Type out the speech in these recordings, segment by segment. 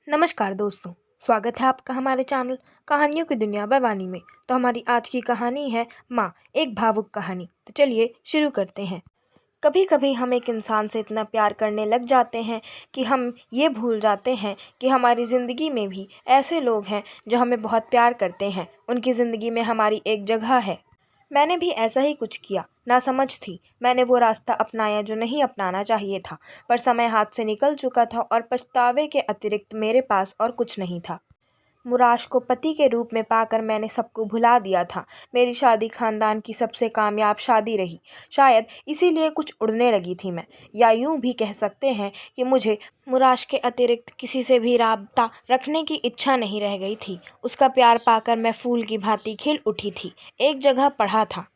नमस्कार दोस्तों। स्वागत है आपका हमारे चैनल कहानियों की दुनिया बाय वानी में। तो हमारी आज की कहानी है माँ, एक भावुक कहानी। तो चलिए शुरू करते हैं। कभी कभी हम एक इंसान से इतना प्यार करने लग जाते हैं कि हम ये भूल जाते हैं कि हमारी ज़िंदगी में भी ऐसे लोग हैं जो हमें बहुत प्यार करते हैं। उनकी ज़िंदगी में हमारी एक जगह है। मैंने भी ऐसा ही कुछ किया। नासमझ थी, मैंने वो रास्ता अपनाया जो नहीं अपनाना चाहिए था। पर समय हाथ से निकल चुका था और पछतावे के अतिरिक्त मेरे पास और कुछ नहीं था। मुराश को पति के रूप में पाकर मैंने सबको भुला दिया था। मेरी शादी खानदान की सबसे कामयाब शादी रही। शायद इसीलिए कुछ उड़ने लगी थी मैं, या यूं भी कह सकते हैं कि मुझे मुराश के अतिरिक्त किसी से भी राबता रखने की इच्छा नहीं रह गई थी। उसका प्यार पाकर मैं फूल की भांति खिल उठी थी। एक जगह पढ़ा था,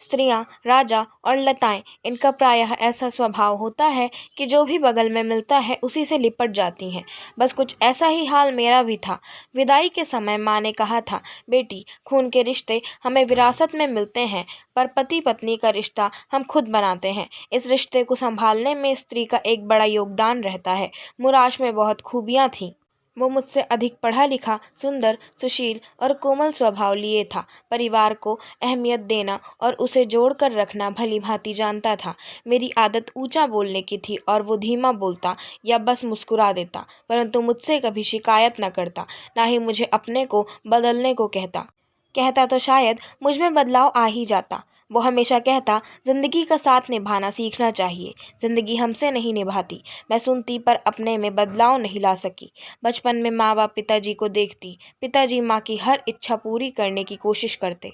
स्त्रियां, राजा और लताएं, इनका प्रायः ऐसा स्वभाव होता है कि जो भी बगल में मिलता है उसी से लिपट जाती हैं। बस कुछ ऐसा ही हाल मेरा भी था। विदाई के समय माँ ने कहा था, बेटी, खून के रिश्ते हमें विरासत में मिलते हैं, पर पति पत्नी का रिश्ता हम खुद बनाते हैं। इस रिश्ते को संभालने में स्त्री का एक बड़ा योगदान रहता है। मुराश में बहुत खूबियाँ थीं। वो मुझसे अधिक पढ़ा लिखा, सुंदर, सुशील और कोमल स्वभाव लिए था। परिवार को अहमियत देना और उसे जोड़ कर रखना भली भांति जानता था। मेरी आदत ऊंचा बोलने की थी और वो धीमा बोलता या बस मुस्कुरा देता, परंतु मुझसे कभी शिकायत न करता, ना ही मुझे अपने को बदलने को कहता। कहता तो शायद मुझ में बदलाव आ ही जाता। वो हमेशा कहता, जिंदगी का साथ निभाना सीखना चाहिए, जिंदगी हमसे नहीं निभाती। मैं सुनती पर अपने में बदलाव नहीं ला सकी। बचपन में माँ बाप पिताजी को देखती, पिताजी माँ की हर इच्छा पूरी करने की कोशिश करते।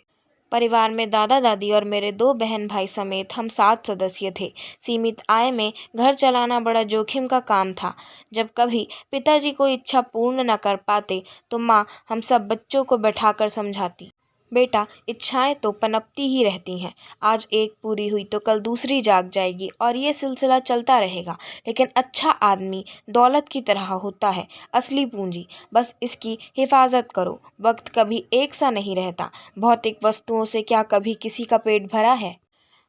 परिवार में दादा दादी और मेरे 2 बहन भाई समेत हम 7 सदस्य थे। सीमित आय में घर चलाना बड़ा जोखिम का काम था। जब कभी पिताजी कोई इच्छा पूर्ण न कर पाते तो माँ हम सब बच्चों को बैठाकर समझाती, बेटा, इच्छाएं तो पनपती ही रहती हैं। आज एक पूरी हुई तो कल दूसरी जाग जाएगी और ये सिलसिला चलता रहेगा। लेकिन अच्छा आदमी दौलत की तरह होता है, असली पूंजी। बस इसकी हिफाजत करो। वक्त कभी एक सा नहीं रहता। भौतिक वस्तुओं से क्या कभी किसी का पेट भरा है?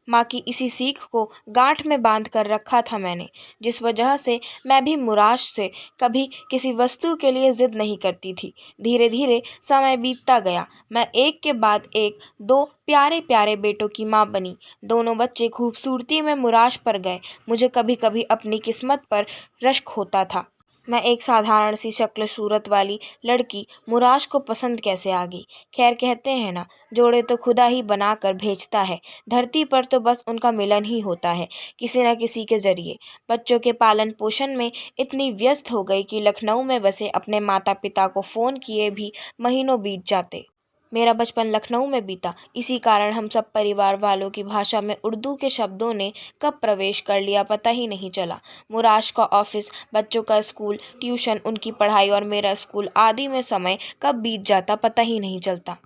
माँ की इसी सीख को गांठ में बांध कर रखा था मैंने, जिस वजह से मैं भी मुराश से कभी किसी वस्तु के लिए जिद नहीं करती थी। धीरे धीरे समय बीतता गया। मैं एक के बाद एक 2 प्यारे प्यारे बेटों की माँ बनी। दोनों बच्चे खूबसूरती में मुराश पर गए। मुझे कभी कभी अपनी किस्मत पर रश्क होता था। मैं एक साधारण सी शक्ल सूरत वाली लड़की मुराश को पसंद कैसे आ गई। खैर, कहते हैं ना, जोड़े तो खुदा ही बना कर भेजता है। धरती पर तो बस उनका मिलन ही होता है, किसी न किसी के जरिए। बच्चों के पालन पोषण में इतनी व्यस्त हो गई कि लखनऊ में बसे अपने माता पिता को फ़ोन किए भी महीनों बीत जाते। मेरा बचपन लखनऊ में बीता। इसी कारण हम सब परिवार वालों की भाषा में उर्दू के शब्दों ने कब प्रवेश कर लिया पता ही नहीं चला। मुराश का ऑफिस, बच्चों का स्कूल, ट्यूशन, उनकी पढ़ाई और मेरा स्कूल आदि में समय कब बीत जाता पता ही नहीं चलता।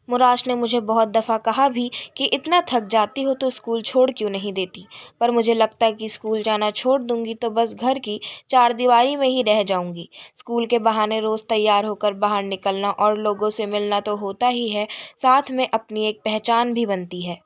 मुराश ने मुझे बहुत दफ़ा कहा भी कि इतना थक जाती हो तो स्कूल छोड़ क्यों नहीं देती, पर मुझे लगता कि स्कूल जाना छोड़ दूंगी तो बस घर की चारदीवारी में ही रह जाऊंगी। स्कूल के बहाने रोज़ तैयार होकर बाहर निकलना और लोगों से मिलना तो होता ही है, साथ में अपनी एक पहचान भी बनती है।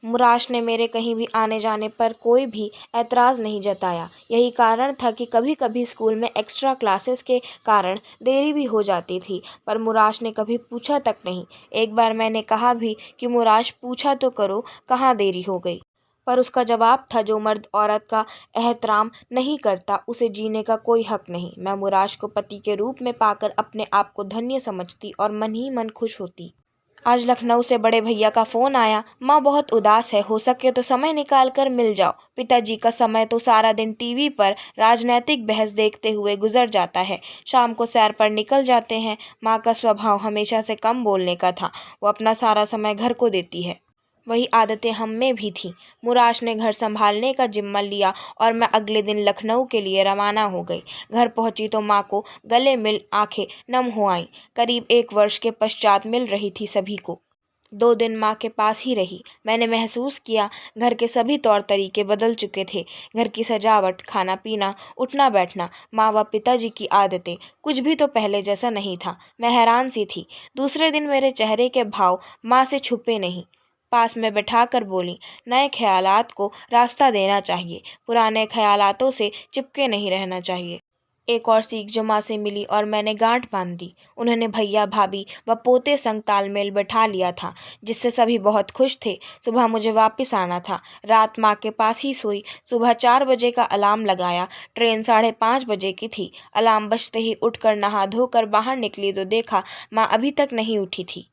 मुराश ने मेरे कहीं भी आने जाने पर कोई भी ऐतराज़ नहीं जताया। यही कारण था कि कभी कभी स्कूल में एक्स्ट्रा क्लासेस के कारण देरी भी हो जाती थी, पर मुराश ने कभी पूछा तक नहीं। एक बार मैंने कहा भी कि मुराश, पूछा तो करो, कहाँ देरी हो गई। पर उसका जवाब था, जो मर्द औरत का एहतराम नहीं करता उसे जीने का कोई हक नहीं। मैं मुराश को पति के रूप में पाकर अपने आप को धन्य समझती और मन ही मन खुश होती। आज लखनऊ से बड़े भैया का फ़ोन आया, माँ बहुत उदास है, हो सके तो समय निकाल कर मिल जाओ। पिताजी का समय तो सारा दिन टीवी पर राजनैतिक बहस देखते हुए गुजर जाता है। शाम को सैर पर निकल जाते हैं। माँ का स्वभाव हमेशा से कम बोलने का था। वो अपना सारा समय घर को देती है। वही आदतें हम में भी थीं। मुराश ने घर संभालने का जिम्मा लिया और मैं अगले दिन लखनऊ के लिए रवाना हो गई। घर पहुंची तो माँ को गले मिल आंखें नम हो आईं। करीब 1 वर्ष के पश्चात मिल रही थी सभी को। 2 दिन माँ के पास ही रही। मैंने महसूस किया घर के सभी तौर तरीके बदल चुके थे। घर की सजावट, खाना पीना, उठना बैठना, माँ व पिताजी की आदतें, कुछ भी तो पहले जैसा नहीं था। मैं हैरान सी थी। दूसरे दिन मेरे चेहरे के भाव माँ से छुपे नहीं। पास में बैठाकर बोली, नए ख्यालात को रास्ता देना चाहिए, पुराने ख्यालातों से चिपके नहीं रहना चाहिए। एक और सीख जो माँ से मिली और मैंने गांठ बांध दी। उन्होंने भैया भाभी व पोते संग तालमेल बैठा लिया था, जिससे सभी बहुत खुश थे। सुबह मुझे वापस आना था। रात माँ के पास ही सोई। सुबह 4 बजे का अलार्म लगाया। ट्रेन 5:30 बजे की थी। अलार्म बजते ही उठकर नहा धोकर बाहर निकली तो देखा माँ अभी तक नहीं उठी थी।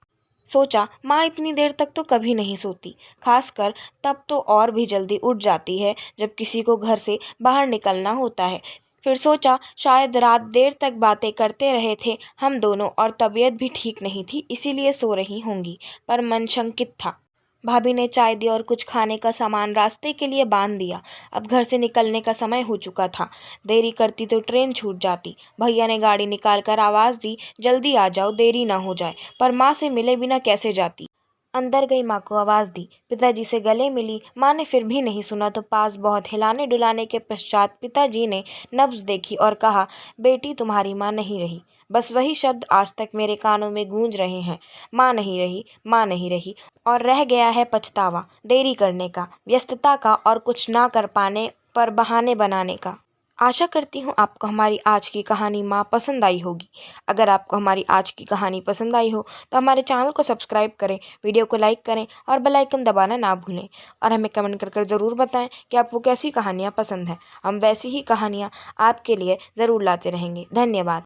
सोचा माँ इतनी देर तक तो कभी नहीं सोती, खासकर तब तो और भी जल्दी उठ जाती है जब किसी को घर से बाहर निकलना होता है। फिर सोचा शायद रात देर तक बातें करते रहे थे हम दोनों और तबीयत भी ठीक नहीं थी, इसीलिए सो रही होंगी। पर मन शंकित था। भाभी ने चाय दी और कुछ खाने का सामान रास्ते के लिए बांध दिया। अब घर से निकलने का समय हो चुका था। देरी करती तो ट्रेन छूट जाती। भैया ने गाड़ी निकाल कर आवाज़ दी, जल्दी आ जाओ, देरी ना हो जाए। पर माँ से मिले बिना कैसे जाती। अंदर गई माँ को आवाज़ दी, पिताजी से गले मिली। माँ ने फिर भी नहीं सुना तो पास बहुत हिलाने डुलाने के पश्चात पिताजी ने नब्ज़ देखी और कहा, बेटी तुम्हारी माँ नहीं रही। बस वही शब्द आज तक मेरे कानों में गूंज रहे हैं, माँ नहीं रही, माँ नहीं रही। और रह गया है पछतावा, देरी करने का, व्यस्तता का और कुछ ना कर पाने पर बहाने बनाने का। आशा करती हूँ आपको हमारी आज की कहानी माँ पसंद आई होगी। अगर आपको हमारी आज की कहानी पसंद आई हो तो हमारे चैनल को सब्सक्राइब करें, वीडियो को लाइक करें और बेल आइकन दबाना ना भूलें। और हमें कमेंट कर कर ज़रूर बताएं कि आपको कैसी कहानियाँ पसंद हैं। हम वैसी ही कहानियाँ आपके लिए ज़रूर लाते रहेंगे। धन्यवाद।